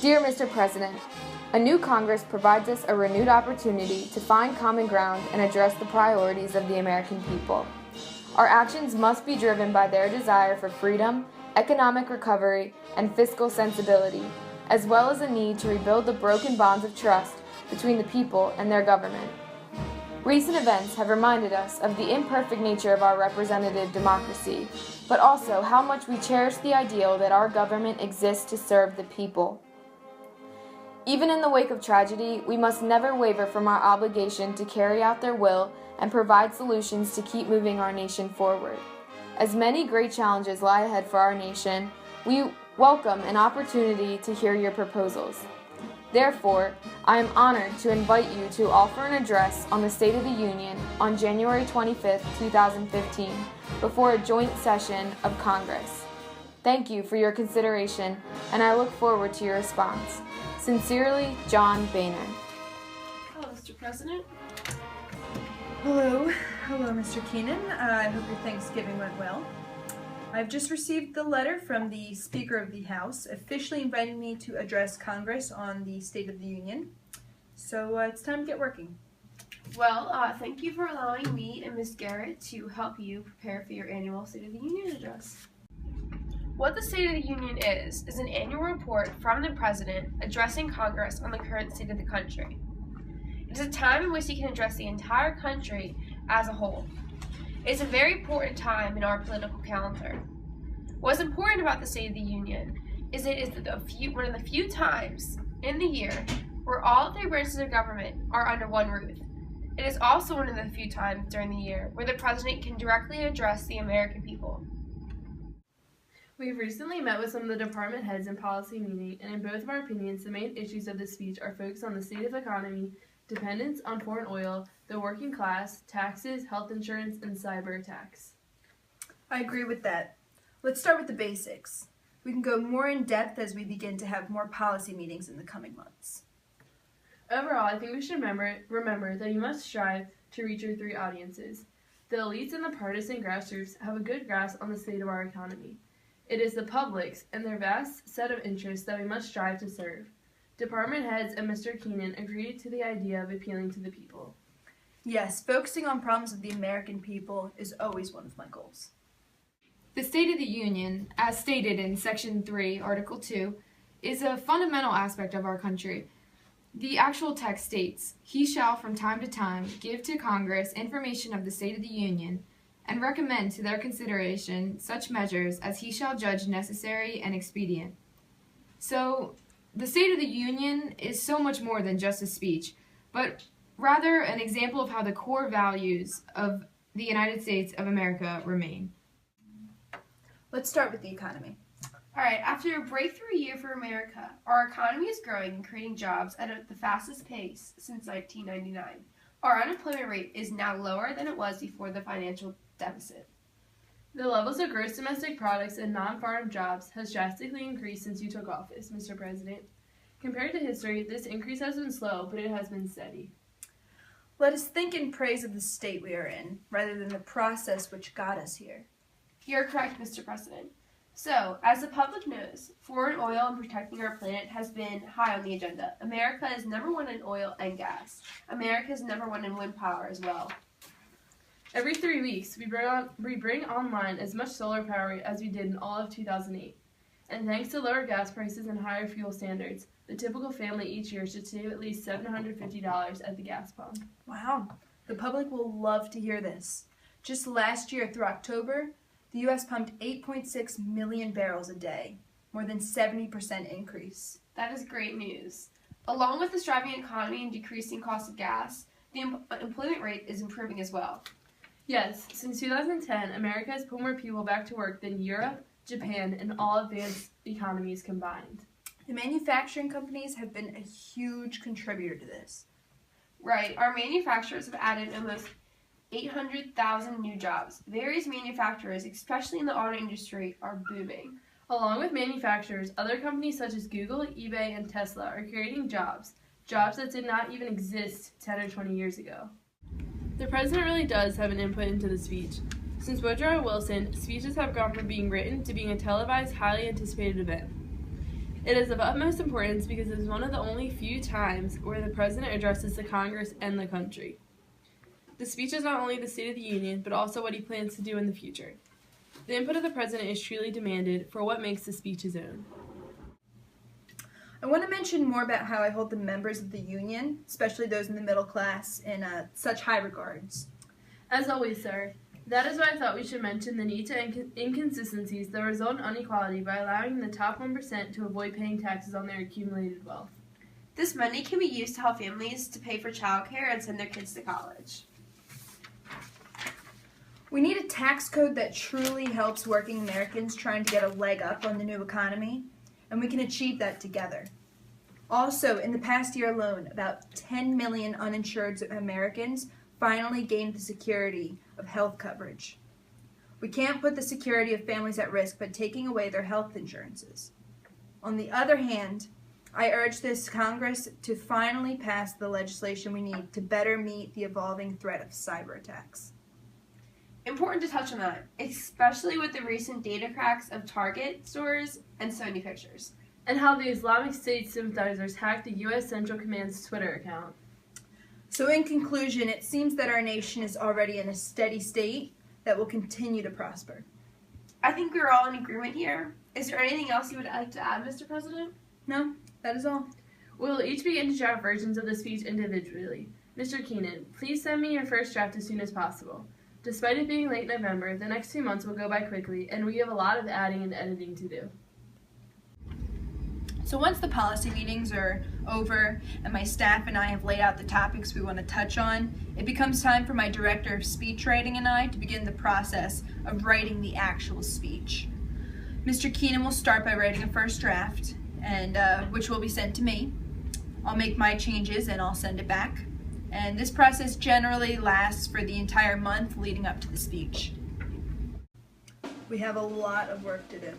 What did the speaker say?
Dear Mr. President, a new Congress provides us a renewed opportunity to find common ground and address the priorities of the American people. Our actions must be driven by their desire for freedom, economic recovery, and fiscal sensibility, as well as a need to rebuild the broken bonds of trust between the people and their government. Recent events have reminded us of the imperfect nature of our representative democracy, but also how much we cherish the ideal that our government exists to serve the people. Even in the wake of tragedy, we must never waver from our obligation to carry out their will and provide solutions to keep moving our nation forward. As many great challenges lie ahead for our nation, we welcome an opportunity to hear your proposals. Therefore, I am honored to invite you to offer an address on the State of the Union on January 25, 2015, before a joint session of Congress. Thank you for your consideration, and I look forward to your response. Sincerely, John Boehner. Hello, Mr. President. Hello, Mr. Keenan. I hope your Thanksgiving went well. I've just received the letter from the Speaker of the House officially inviting me to address Congress on the State of the Union. So it's time to get working. Well, thank you for allowing me and Ms. Garrett to help you prepare for your annual State of the Union address. What the State of the Union is an annual report from the President addressing Congress on the current state of the country. It is a time in which he can address the entire country as a whole. It is a very important time in our political calendar. What's important about the State of the Union is it is one of the few times in the year where all three branches of government are under one roof. It is also one of the few times during the year where the President can directly address the American people. We've recently met with some of the department heads in policy meeting, and in both of our opinions, the main issues of this speech are focused on the state of the economy, dependence on foreign oil, the working class, taxes, health insurance, and cyber attacks. I agree with that. Let's start with the basics. We can go more in depth as we begin to have more policy meetings in the coming months. Overall, I think we should remember that you must strive to reach your three audiences. The elites and the partisan grassroots have a good grasp on the state of our economy. It is the publics and their vast set of interests that we must strive to serve. Department heads and Mr. Keenan agreed to the idea of appealing to the people. Yes, focusing on problems of the American people is always one of my goals. The State of the Union, as stated in Section 3, Article 2, is a fundamental aspect of our country. The actual text states, "He shall from time to time give to Congress information of the State of the Union, and recommend to their consideration such measures as he shall judge necessary and expedient." So, the State of the Union is so much more than just a speech, but rather an example of how the core values of the United States of America remain. Let's start with the economy. All right, after a breakthrough year for America, our economy is growing and creating jobs at the fastest pace since 1999. Our unemployment rate is now lower than it was before the financial deficit. The levels of gross domestic products and non-farm jobs has drastically increased since you took office, Mr. President. Compared to history, this increase has been slow, but it has been steady. Let us think in praise of the state we are in, rather than the process which got us here. You're correct, Mr. President. So, as the public knows, foreign oil and protecting our planet has been high on the agenda. America is number one in oil and gas. America is number one in wind power as well. Every 3 weeks, we bring online as much solar power as we did in all of 2008. And thanks to lower gas prices and higher fuel standards, the typical family each year should save at least $750 at the gas pump. Wow, the public will love to hear this. Just last year through October, the U.S. pumped 8.6 million barrels a day, more than 70% increase. That is great news. Along with the thriving economy and decreasing cost of gas, the employment rate is improving as well. Yes, since 2010, America has put more people back to work than Europe, Japan, and all advanced economies combined. The manufacturing companies have been a huge contributor to this. Right, our manufacturers have added almost 800,000 new jobs. Various manufacturers, especially in the auto industry, are booming. Along with manufacturers, other companies such as Google, eBay, and Tesla are creating jobs that did not even exist 10 or 20 years ago. The President really does have an input into the speech. Since Woodrow Wilson, speeches have gone from being written to being a televised, highly anticipated event. It is of utmost importance because it is one of the only few times where the President addresses the Congress and the country. The speech is not only the State of the Union, but also what he plans to do in the future. The input of the President is truly demanded for what makes the speech his own. I want to mention more about how I hold the members of the Union, especially those in the middle class, in such high regards. As always, sir, that is why I thought we should mention the need to inconsistencies that result in inequality by allowing the top 1% to avoid paying taxes on their accumulated wealth. This money can be used to help families to pay for childcare and send their kids to college. We need a tax code that truly helps working Americans trying to get a leg up on the new economy, and we can achieve that together. Also, in the past year alone, about 10 million uninsured Americans finally gained the security of health coverage. We can't put the security of families at risk by taking away their health insurances. On the other hand, I urge this Congress to finally pass the legislation we need to better meet the evolving threat of cyber attacks. Important to touch on that, especially with the recent data cracks of Target stores and Sony Pictures. And how the Islamic State sympathizers hacked the U.S. Central Command's Twitter account. So in conclusion, it seems that our nation is already in a steady state that will continue to prosper. I think we're all in agreement here. Is there anything else you would like to add, Mr. President? No, that is all. We will each begin to draft versions of the speech individually. Mr. Keenan, please send me your first draft as soon as possible. Despite it being late November, the next 2 months will go by quickly, and we have a lot of adding and editing to do. So once the policy meetings are over and my staff and I have laid out the topics we want to touch on, it becomes time for my director of speechwriting and I to begin the process of writing the actual speech. Mr. Keenan will start by writing a first draft, and which will be sent to me. I'll make my changes and I'll send it back. And this process generally lasts for the entire month leading up to the speech. We have a lot of work to do.